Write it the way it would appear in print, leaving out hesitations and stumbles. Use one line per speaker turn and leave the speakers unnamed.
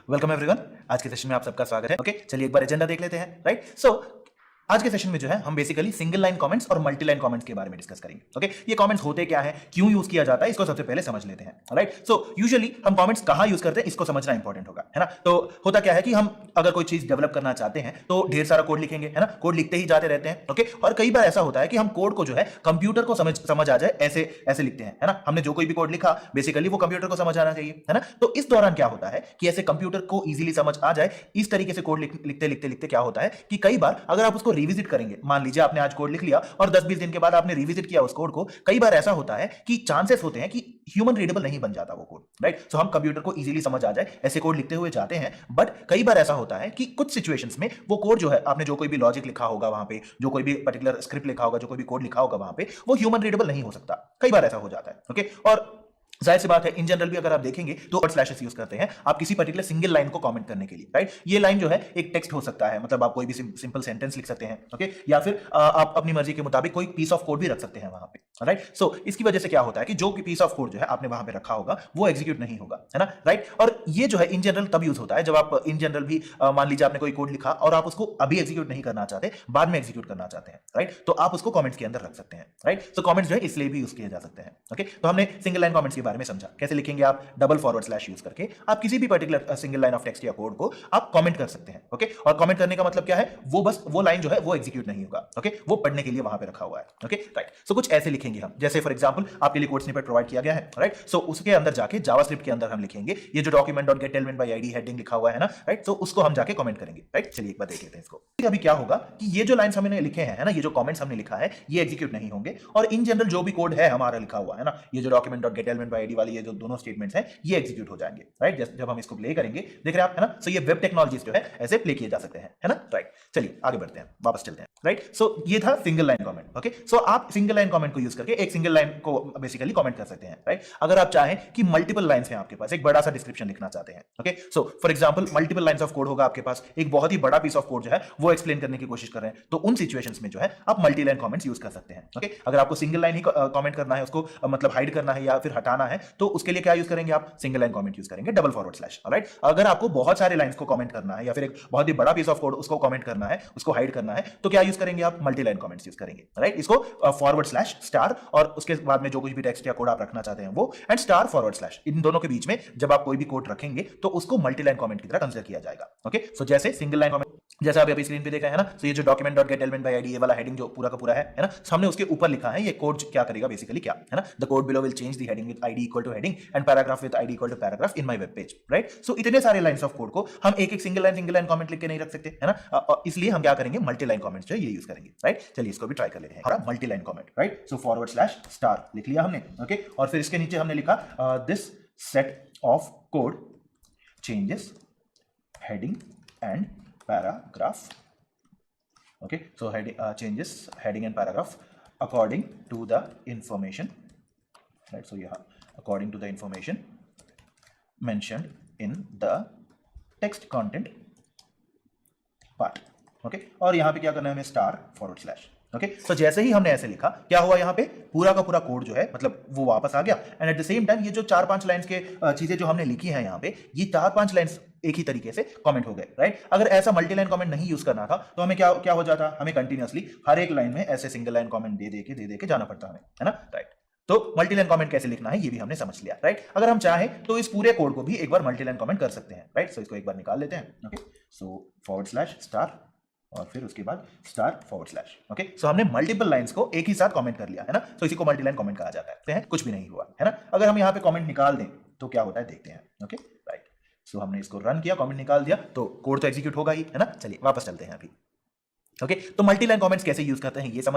Welcome everyone. आज के session में आप सबका स्वागत है। ओके, चलिए एक बार एजेंडा देख लेते हैं। राइट, सो आज के सेशन में जो है हम बेसिकली सिंगल लाइन कमेंट्स और मल्टी लाइन कमेंट्स के बारे में डिस्कस करेंगे। ओके, ये कमेंट्स होते क्या है, क्यों यूज किया जाता है, इसको सबसे पहले समझ लेते हैं। राइट, सो यूजुअली हम कमेंट्स कहां यूज करते हैं इसको समझना इंपॉर्टेंट होगा, है ना। तो होता क्या है कि हम अगर कोई चीज डेवलप करना चाहते हैं तो ढेर सारा कोड लिखेंगे, है ना। कोड लिखते ही जाते रहते हैं। ओके, और कई बार ऐसा होता है कि हम कोड को जो है कंप्यूटर को समझ आ जाए ऐसे ऐसे लिखते हैं, है ना। हमने जो कोई भी कोड लिखा बेसिकली वो कंप्यूटर को समझ आना चाहिए, है ना। तो इस दौरान क्या होता है कि ऐसे कंप्यूटर को इजीली समझ आ जाए इस तरीके से कोड लिखते लिखते लिखते क्या होता है कि कई बार अगर आप उसको रिविजिट करेंगे, मान लीजिए आपने आज कोड लिख लिया और 10-20 दिन के बाद आपने रिविजिट किया उस कोड को, कई बार ऐसा होता है कि चांसेस होते हैं कि ह्यूमन रीडेबल नहीं बन जाता वो कोड। राइट, सो हम कंप्यूटर को इजीली समझ आ जाए ऐसे कोड लिखते हुए जाते हैं, बट कई बार ऐसा होता है कि कुछ सिचुएशंस में वो कोड जो है, आपने जो कोई भी लॉजिक लिखा होगा वहां पे, जो कोई भी पर्टिकुलर स्क्रिप्ट लिखा होगा, जो कोई भी कोड लिखा होगा वहां पे, वो ह्यूमन रीडेबल नहीं हो सकता। कई बार ऐसा हो जाता है। ओके, और जाहिर सी बात है इन जनरल भी अगर आप देखेंगे तो वर्ड स्लैशेस यूज करते हैं आप किसी पर्टिकुलर सिंगल लाइन को कमेंट करने के लिए। राइट, ये लाइन जो है एक टेक्स्ट हो सकता है, मतलब आप कोई भी सिंपल सेंटेंस लिख सकते हैं। ओके, या फिर आप अपनी मर्जी के मुताबिक कोई पीस ऑफ कोड भी रख सकते हैं वहां पे। राइट, सो इसकी वजह से क्या होता है कि जो पीस ऑफ कोड जो है आपने वहां पे रखा होगा वो एग्जीक्यूट नहीं होगा, है ना। राइट, और ये जो है इन जनरल तब यूज होता है जब आप इन जनरल भी मान लीजिए आपने कोई कोड लिखा और आप उसको अभी एग्जीक्यूट नहीं करना चाहते, बाद में एग्जीक्यूट करना चाहते हैं। राइट, तो आप उसको कमेंट्स के अंदर रख सकते हैं। राइट, सो कमेंट्स जो है इसलिए भी यूज किए जा सकते हैं। ओके, तो हमने सिंगल लाइन कमेंट्स के बारे में समझा, कैसे लिखेंगे आप डबल फॉरवर्ड स्लैश यूज करके आप किसी भी particular single line of text या कोड को आप कमेंट कर सकते हैं। ओके, और कमेंट करने का मतलब क्या है, वो बस वो लाइन जो है वो एग्जीक्यूट नहीं होगा। ओके, वो पढ़ने के लिए वहां पे रखा हुआ है। ओके, राइट, सो कुछ ऐसे लिखेंगे हम, जैसे फॉर एग्जांपल आपके लिए कोड स्निपेट प्रोवाइड किया गया है। राइट, सो उसके अंदर जाके जावास्क्रिप्ट के अंदर हम लिखेंगे ये जो document.getElement_id हेडिंग लिखा हुआ है ना। राइट, सो उसको हम जाके कमेंट करेंगे। राइट, चलिए एक बार देख लेते हैं इसको। अभी क्या होगा कि ये जो लाइंस हमने लिखे हैं, है ना, ये जो कमेंट्स हमने लिखा है ये एग्जीक्यूट नहीं होंगे, और इन जनरल जो भी कोड है हमारा लिखा हुआ है ना, ये जो document.getElement_id वाली ये जो दोनों स्टेटमेंट्स हैं ये एग्जीक्यूट हो जाएंगे। राइट, जब हम इसको प्ले करेंगे, देख रहे हैं आप, है ना। सो ये वेब टेक्नोलॉजीज जो है ऐसे प्ले किए जा सकते हैं, है ना। राइट, चलिए आगे बढ़ते हैं, वापस चलते हैं। राइट, सो ये था सिंगल लाइन कमेंट। ओके, सो आप सिंगल लाइन कमेंट को यूज करके एक सिंगल लाइन को बेसिकली कमेंट कर सकते हैं। राइट, अगर आप चाहें कि मल्टीपल लाइंस हैं आपके पास, एक बड़ा सा डिस्क्रिप्शन लिखना चाहते हैं। Okay, so for example multiple lines of code होगा आपके पास, एक बहुत ही बड़ा पीस ऑफ कोड जो है वो एक्सप्लेन करने की कोशिश कर रहे हैं, तो उन सिचुएशंस में जो है आप मल्टी लाइन कमेंट्स यूज कर सकते हैं। ओके, अगर आपको सिंगल लाइन ही कमेंट करना है, उसको मतलब हाइड करना है या फिर हटाना है, तो उसके लिए क्या यूज करेंगे आप, सिंगल लाइन कमेंट यूज करेंगे, डबल फॉरवर्ड स्लैश। राइट, अगर आपको बहुत सारे लाइंस को कमेंट करना है या फिर एक बहुत ही बड़ा पीस ऑफ कोड उसको कमेंट करना है, उसको हाइड करना है, तो क्या यूज करेंगे आप, मल्टी लाइन कमेंट्स यूज करेंगे। राइट, इसको फॉरवर्ड स्लैश स्टार और उसके बाद में जो कुछ भी टेक्स्ट या कोड आप रखना चाहते हैं वो, एंड स्टार फॉरवर्ड स्लैश, इन दोनों के बीच में जब आप कोई भी कोड रखेंगे तो उसको मल्टी लाइन कमेंट की तरह कंसीडर किया जाएगा। ओके, सो जैसे सिंगल लाइन कमेंट जैसा आप अभी स्क्रीन पे देखा है ना, तो ये जो document.getElement_id ये वाला हेडिंग जो पूरा का पूरा है ना, हमने उसके ऊपर लिखा है ये कोड क्या करेगा बेसिकली, क्या है ना, the code below will change the heading with id equal to heading and paragraph with id equal to paragraph in my web page. Right, so इतने सारे लाइंस ऑफ कोड को हम एक एक सिंगल लाइन कमेंट लिख के नहीं रख सकते, है ना, इसलिए हम क्या करेंगे, मल्टी लाइन कमेंट्स जो ये यूज करेंगे। राइट, चलिए इसको भी ट्राई कर लेते हैं, multi line comment. Right, so forward slash star लिख लिया हमने। ओके, और फिर इसके नीचे हमने लिखा this set of code changes heading and paragraph. Okay, so changes heading and paragraph according to the information. Right, so yeah, according to the information mentioned in the text content part. Okay, और यहाँ पे क्या करना है हमें, star forward slash. Okay, तो जैसे ही हमने ऐसे लिखा क्या हुआ, यहाँ पे पूरा का पूरा कोड जो है मतलब वो वापस आ गया, and at the same time ये जो 4-5 लाइंस के चीजें जो हमने लिखी हैं यहाँ पे, ये 4-5 लाइंस एक ही तरीके से कमेंट हो गए। राइट, अगर ऐसा मल्टी लाइन कमेंट नहीं यूज करना था तो हमें क्या क्या हो जाता, हमें कंटिन्यूअसली हर एक लाइन में ऐसे सिंगल लाइन कमेंट दे के जाना पड़ता हमें, है ना। राइट, तो मल्टी लाइन कमेंट कैसे लिखना है ये भी हमने समझ लिया। राइट, अगर हम चाहें तो इस पूरे कोड को भी एक बार मल्टी लाइन कमेंट कर सकते हैं। राइट, सो इसको एक बार निकाल लेते हैं। Okay, so forward slash star और फिर उसके बाद स्टार फॉरवर्ड स्लैश। ओके, सो हमने मल्टीपल लाइंस को एक ही साथ कमेंट कर लिया, है ना, तो इसी को मल्टी लाइन कमेंट कहा जाता है। कुछ भी नहीं हुआ, है ना। अगर हम यहाँ पे कमेंट निकाल दें तो क्या होता है देखते हैं। ओके, राइट, सो हमने इसको रन किया, कमेंट निकाल दिया, तो कोड तो एग्जीक्यूट होगा ही, है ना। चलिए वापस चलते हैं अभी। ओके, तो मल्टी लाइन कमेंट्स कैसे यूज करते हैं ये समझ